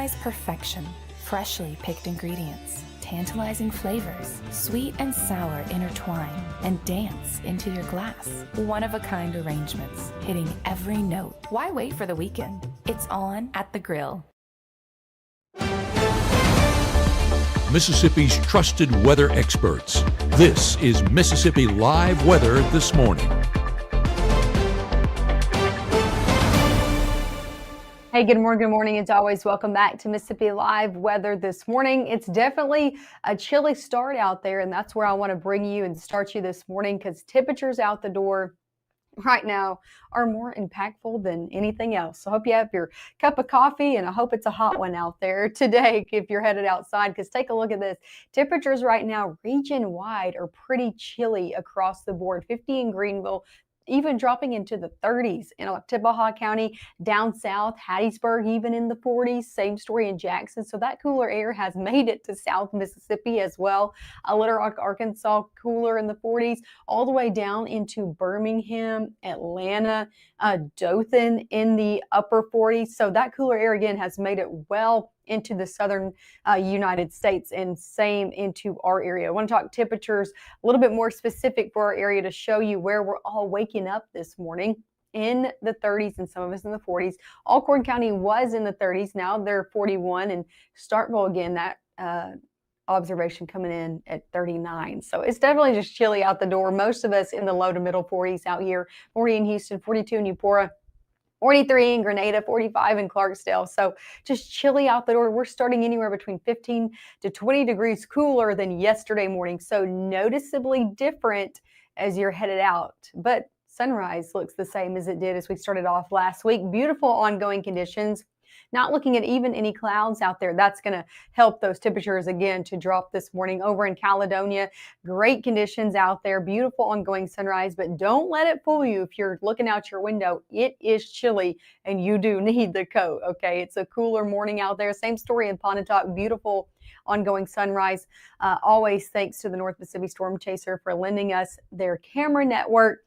Sunrise Perfection. Freshly picked ingredients, tantalizing flavors, sweet and sour intertwine and dance into your glass. One-of-a-kind arrangements, hitting every note. Why wait for the weekend? It's on at the grill. Mississippi's trusted weather experts. This is Mississippi Live Weather This Morning. Hey, good morning. Good morning. As always, welcome back to Mississippi Live Weather This Morning. It's definitely a chilly start out there, and that's where I want to bring you and start you this morning because temperatures out the door right now are more impactful than anything else. So I hope you have your cup of coffee, and I hope it's a hot one out there today if you're headed outside, because take a look at this. Temperatures right now region-wide are pretty chilly across the board. 50 in Greenville, even dropping into the 30s in Oktibbeha County, down south, Hattiesburg, even in the 40s. Same story in Jackson. So that cooler air has made it to South Mississippi as well. Little Rock, Arkansas, cooler in the 40s, all the way down into Birmingham, Atlanta, Dothan in the upper 40s. So that cooler air again has made it well into the southern United States and same into our area. I want to talk temperatures a little bit more specific for our area to show you where we're all waking up this morning. In the 30s and some of us in the 40s. Alcorn County was in the 30s. Now they're 41, and Starkville again, that observation coming in at 39. So it's definitely just chilly out the door. Most of us in the low to middle 40s out here. 40 in Houston, 42 in Eupora, 43 in Grenada, 45 in Clarksdale. So just chilly out the door. We're starting anywhere between 15 to 20 degrees cooler than yesterday morning. So noticeably different as you're headed out. But sunrise looks the same as it did as we started off last week. Beautiful ongoing conditions. Not looking at even any clouds out there. That's going to help those temperatures again to drop this morning. Over in Caledonia, great conditions out there. Beautiful ongoing sunrise, but don't let it fool you. If you're looking out your window, it is chilly and you do need the coat. Okay, it's a cooler morning out there. Same story in Pontotoc. Beautiful ongoing sunrise. Always thanks to the North Mississippi Storm Chaser for lending us their camera network.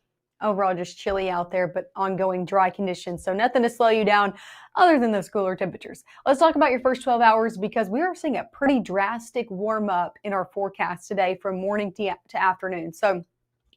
Overall, just chilly out there, but ongoing dry conditions. So nothing to slow you down other than those cooler temperatures. Let's talk about your first 12 hours because we are seeing a pretty drastic warm up in our forecast today from morning to afternoon. So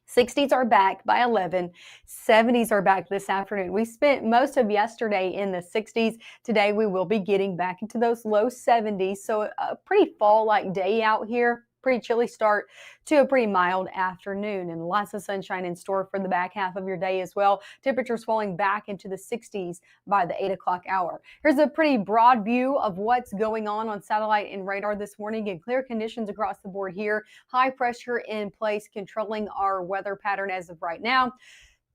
60s are back by 11, 70s are back this afternoon. We spent most of yesterday in the 60s. Today we will be getting back into those low 70s. So a pretty fall-like day out here. Pretty chilly start to a pretty mild afternoon and lots of sunshine in store for the back half of your day as well. Temperatures falling back into the 60s by the 8 o'clock hour. Here's a pretty broad view of what's going on satellite and radar this morning. And clear conditions across the board here. High pressure in place controlling our weather pattern as of right now.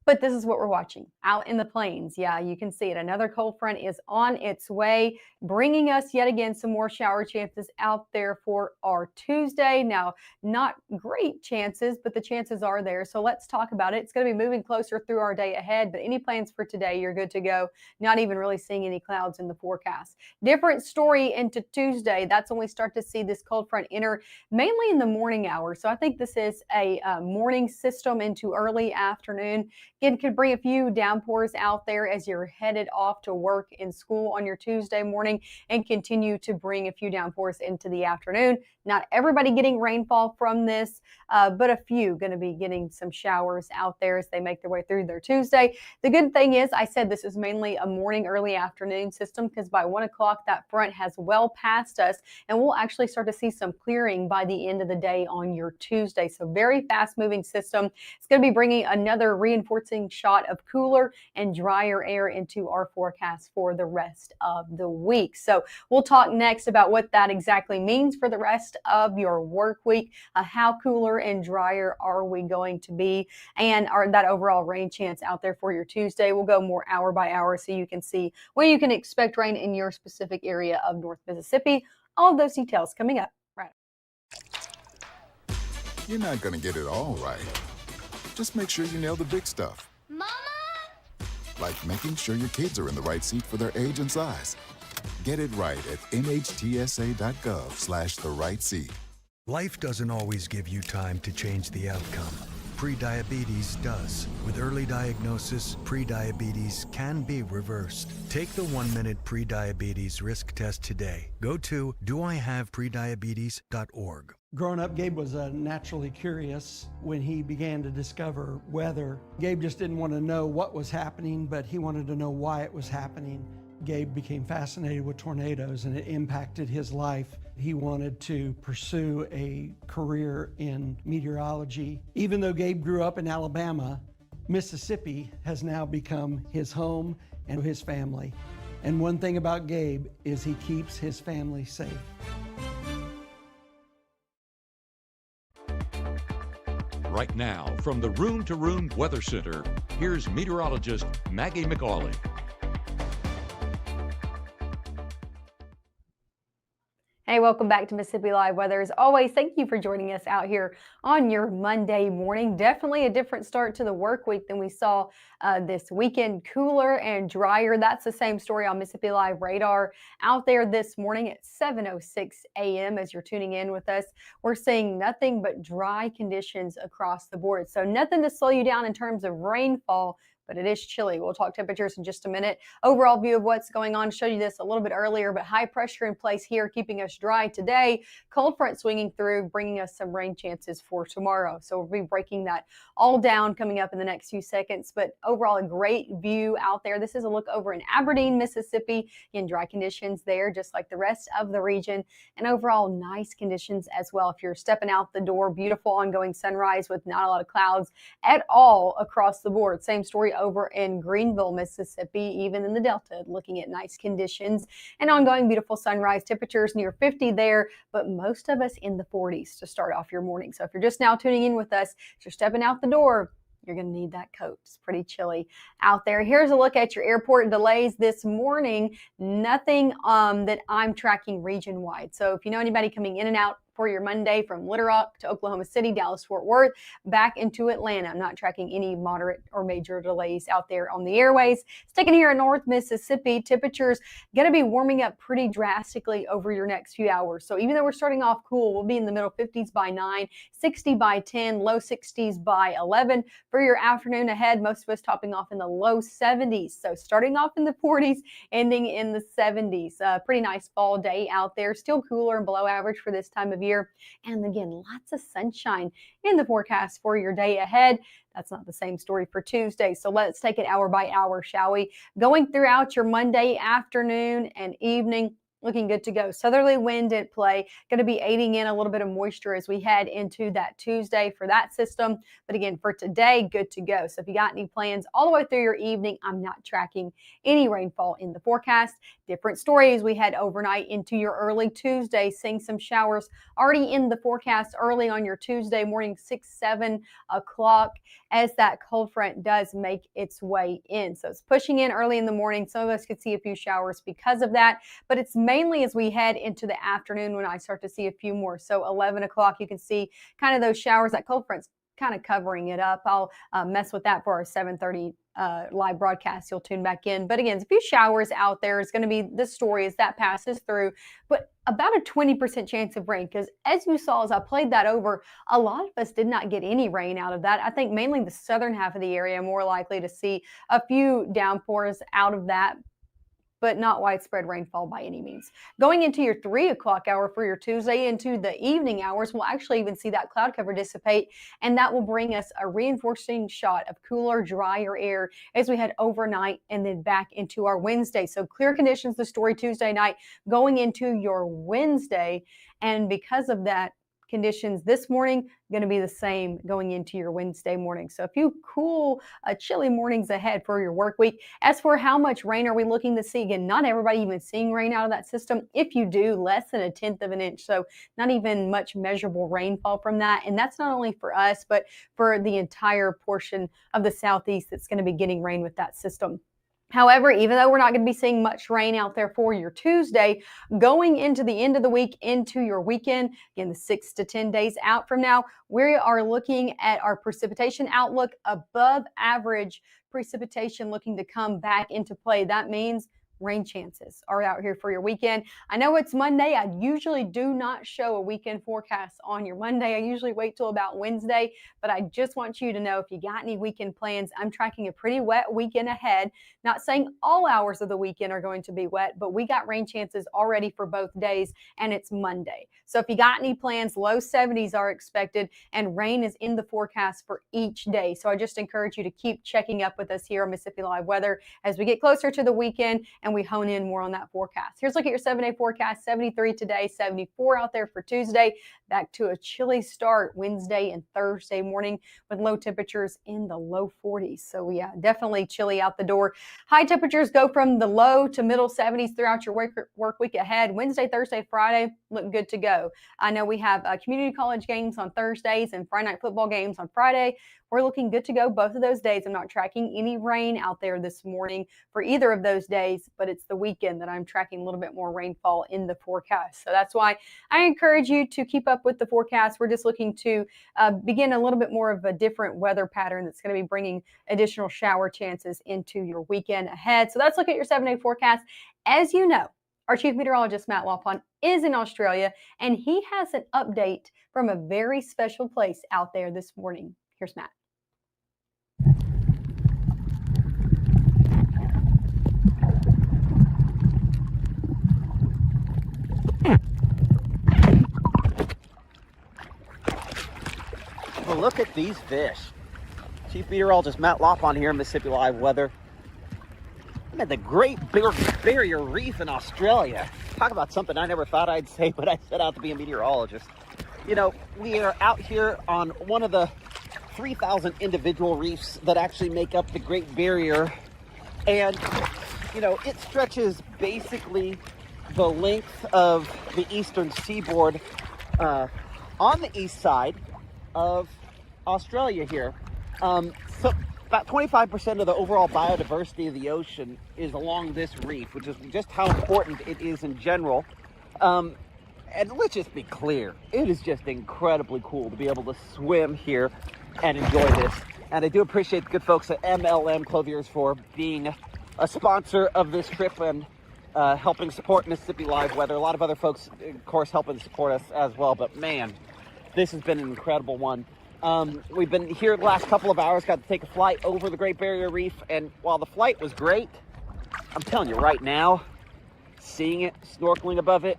But this is what we're watching out in the plains. Yeah, you can see it. Another cold front is on its way, bringing us yet again some more shower chances out there for our Tuesday. Now, not great chances, but the chances are there. So let's talk about it. It's going to be moving closer through our day ahead, but any plans for today, you're good to go. Not even really seeing any clouds in the forecast. Different story into Tuesday. That's when we start to see this cold front enter, mainly in the morning hours. So I think this is a morning system into early afternoon. Again, could bring a few downpours out there as you're headed off to work and school on your Tuesday morning and continue to bring a few downpours into the afternoon. Not everybody getting rainfall from this, but a few going to be getting some showers out there as they make their way through their Tuesday. The good thing is I said this is mainly a morning, early afternoon system because by 1 o'clock that front has well passed us and we'll actually start to see some clearing by the end of the day on your Tuesday. So very fast moving system. It's going to be bringing another reinforcing shot of cooler and drier air into our forecast for the rest of the week. So we'll talk next about what that exactly means for the rest of your work week. How cooler and drier are we going to be, and that overall rain chance out there for your Tuesday. We'll go more hour by hour so you can see when you can expect rain in your specific area of North Mississippi. All of those details coming up right. You're not going to get it all right. Just make sure you nail the big stuff. Mama! Like making sure your kids are in the right seat for their age and size. Get it right at nhtsa.gov/the right seat. Life doesn't always give you time to change the outcome, prediabetes does. With early diagnosis, prediabetes can be reversed. Take the 1-minute prediabetes risk test today. Go to doihaveprediabetes.org. Growing up, Gabe was naturally curious. When he began to discover weather, Gabe just didn't want to know what was happening, but he wanted to know why it was happening. Gabe became fascinated with tornadoes, and it impacted his life. He wanted to pursue a career in meteorology. Even though Gabe grew up in Alabama, Mississippi has now become his home and his family. And one thing about Gabe is he keeps his family safe. Right now, from the Room to Room Weather Center, here's meteorologist Maggie McAuley. Hey, welcome back to Mississippi Live Weather. As always, thank you for joining us out here on your Monday morning. Definitely a different start to the work week than we saw this weekend. Cooler and drier. That's the same story on Mississippi Live radar out there this morning at 7:06 a.m. as you're tuning in with us. We're seeing nothing but dry conditions across the board. So nothing to slow you down in terms of rainfall, but it is chilly. We'll talk temperatures in just a minute. Overall view of what's going on. Showed you this a little bit earlier, but high pressure in place here, keeping us dry today. Cold front swinging through, bringing us some rain chances for tomorrow. So we'll be breaking that all down coming up in the next few seconds. But overall, a great view out there. This is a look over in Aberdeen, Mississippi. In dry conditions there, just like the rest of the region. And overall, nice conditions as well. If you're stepping out the door, beautiful ongoing sunrise with not a lot of clouds at all across the board. Same story over in Greenville, Mississippi, even in the Delta, looking at nice conditions and ongoing beautiful sunrise. Temperatures near 50 there, but most of us in the 40s to start off your morning. So if you're just now tuning in with us, if you're stepping out the door, you're going to need that coat. It's pretty chilly out there. Here's a look at your airport delays this morning. Nothing that I'm tracking region-wide. So if you know anybody coming in and out for your Monday from Little Rock to Oklahoma City, Dallas, Fort Worth, back into Atlanta. I'm not tracking any moderate or major delays out there on the airways. Sticking here in North Mississippi, temperatures going to be warming up pretty drastically over your next few hours. So even though we're starting off cool, we'll be in the middle 50s by 9, 60 by 10, low 60s by 11. For your afternoon ahead, most of us topping off in the low 70s. So starting off in the 40s, ending in the 70s. Pretty nice fall day out there. Still cooler and below average for this time of year. And again, lots of sunshine in the forecast for your day ahead. That's not the same story for Tuesday. So let's take it hour by hour, shall we? Going throughout your Monday afternoon and evening, looking good to go. Southerly wind at play, going to be aiding in a little bit of moisture as we head into that Tuesday for that system. But again, for today, good to go. So if you got any plans all the way through your evening, I'm not tracking any rainfall in the forecast. Different story as we head overnight into your early Tuesday, seeing some showers already in the forecast early on your Tuesday morning, 6, 7 o'clock as that cold front does make its way in. So it's pushing in early in the morning. Some of us could see a few showers because of that, but it's mainly as we head into the afternoon when I start to see a few more. So 11 o'clock, you can see kind of those showers. That cold front's kind of covering it up. I'll mess with that for our 7:30 live broadcast. You'll tune back in. But again, a few showers out there is going to be the story as that passes through, but about a 20% chance of rain, because as you saw as I played that over, a lot of us did not get any rain out of that. I think mainly the southern half of the area more likely to see a few downpours out of that, but not widespread rainfall by any means. Going into your 3 o'clock hour for your Tuesday into the evening hours, we'll actually even see that cloud cover dissipate, and that will bring us a reinforcing shot of cooler, drier air as we head overnight and then back into our Wednesday. So clear conditions, the story Tuesday night going into your Wednesday, and because of that, conditions this morning going to be the same going into your Wednesday morning. So a few cool, chilly mornings ahead for your work week. As for how much rain are we looking to see? Again, not everybody even seeing rain out of that system. If you do, less than 1/10 of an inch. So not even much measurable rainfall from that. And that's not only for us, but for the entire portion of the southeast that's going to be getting rain with that system. However, even though we're not going to be seeing much rain out there for your Tuesday, going into the end of the week, into your weekend, again, the 6 to 10 days out from now, we are looking at our precipitation outlook above average precipitation looking to come back into play. That means rain chances are out here for your weekend. I know it's Monday. I usually do not show a weekend forecast on your Monday. I usually wait till about Wednesday, but I just want you to know if you got any weekend plans, I'm tracking a pretty wet weekend ahead. Not saying all hours of the weekend are going to be wet, but we got rain chances already for both days, and it's Monday. So if you got any plans, low 70s are expected, and rain is in the forecast for each day. So I just encourage you to keep checking up with us here on Mississippi Live Weather as we get closer to the weekend and we hone in more on that forecast. Here's a look at your 7-day forecast. 73 today, 74 out there for Tuesday. Back to a chilly start Wednesday and Thursday morning with low temperatures in the low 40s. So yeah, definitely chilly out the door. High temperatures go from the low to middle 70s throughout your work week ahead. Wednesday, Thursday, Friday look good to go. I know we have community college games on Thursdays and Friday night football games on Friday. We're looking good to go both of those days. I'm not tracking any rain out there this morning for either of those days, but it's the weekend that I'm tracking a little bit more rainfall in the forecast. So that's why I encourage you to keep up with the forecast. We're just looking to begin a little bit more of a different weather pattern that's going to be bringing additional shower chances into your weekend ahead. So let's look at your 7-day forecast. As you know, our chief meteorologist, Matt Lawpon, is in Australia, and he has an update from a very special place out there this morning. Here's Matt. Well, look at these fish. Chief Meteorologist Matt Lawpon here in Mississippi Live Weather. I'm at the Great Barrier Reef in Australia. Talk about something I never thought I'd say, but I set out to be a meteorologist. You know, we are out here on one of the 3,000 individual reefs that actually make up the Great Barrier. And, you know, it stretches basically the length of the eastern seaboard on the east side of Australia here. So about 25% of the overall biodiversity of the ocean is along this reef, which is just how important it is in general. And let's just be clear, it is just incredibly cool to be able to swim here and enjoy this. And I do appreciate the good folks at MLM Clothiers for being a sponsor of this trip and helping support Mississippi Live Weather. A lot of other folks, of course, helping support us as well. But man, this has been an incredible one. We've been here the last couple of hours, got to take a flight over the Great Barrier Reef, and while the flight was great, I'm telling you right now, seeing it, snorkeling above it,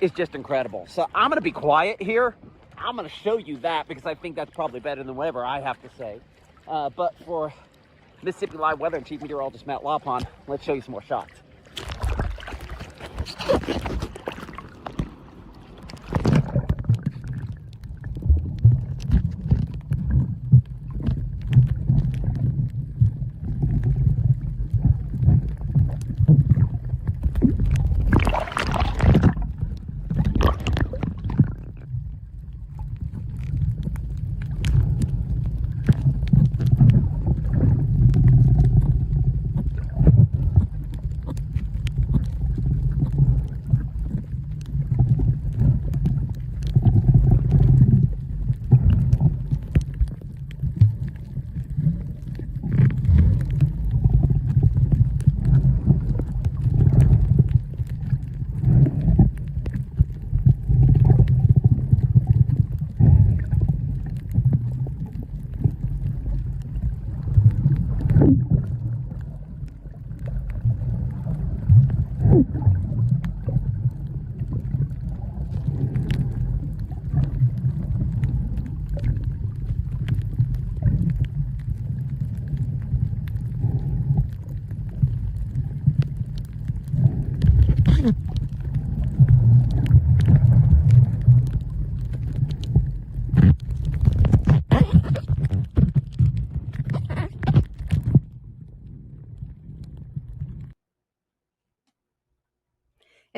is just incredible. So I'm going to be quiet here. I'm going to show you that because I think that's probably better than whatever I have to say. But for Mississippi Live Weather and Chief Meteorologist Matt Lawpon, let's show you some more shots.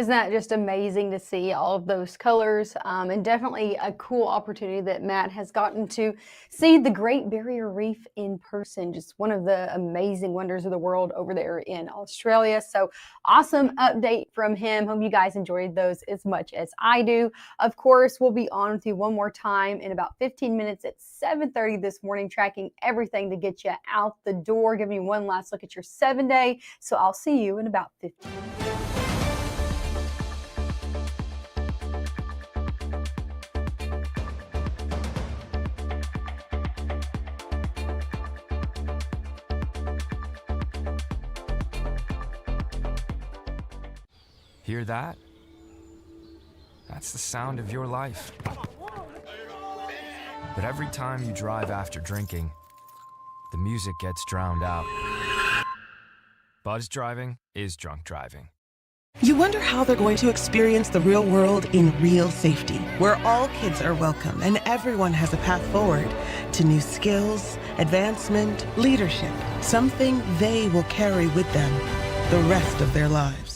Isn't that just amazing to see all of those colors? And definitely a cool opportunity that Matt has gotten to see the Great Barrier Reef in person. Just one of the amazing wonders of the world over there in Australia. So awesome update from him. Hope you guys enjoyed those as much as I do. Of course, we'll be on with you one more time in about 15 minutes at 7:30 this morning, tracking everything to get you out the door, giving you one last look at your 7-day. So I'll see you in about 15 minutes. Hear that? That's the sound of your life. But every time you drive after drinking, the music gets drowned out. Buzz driving is drunk driving. You wonder how they're going to experience the real world in real safety, where all kids are welcome and everyone has a path forward to new skills, advancement, leadership, something they will carry with them the rest of their lives.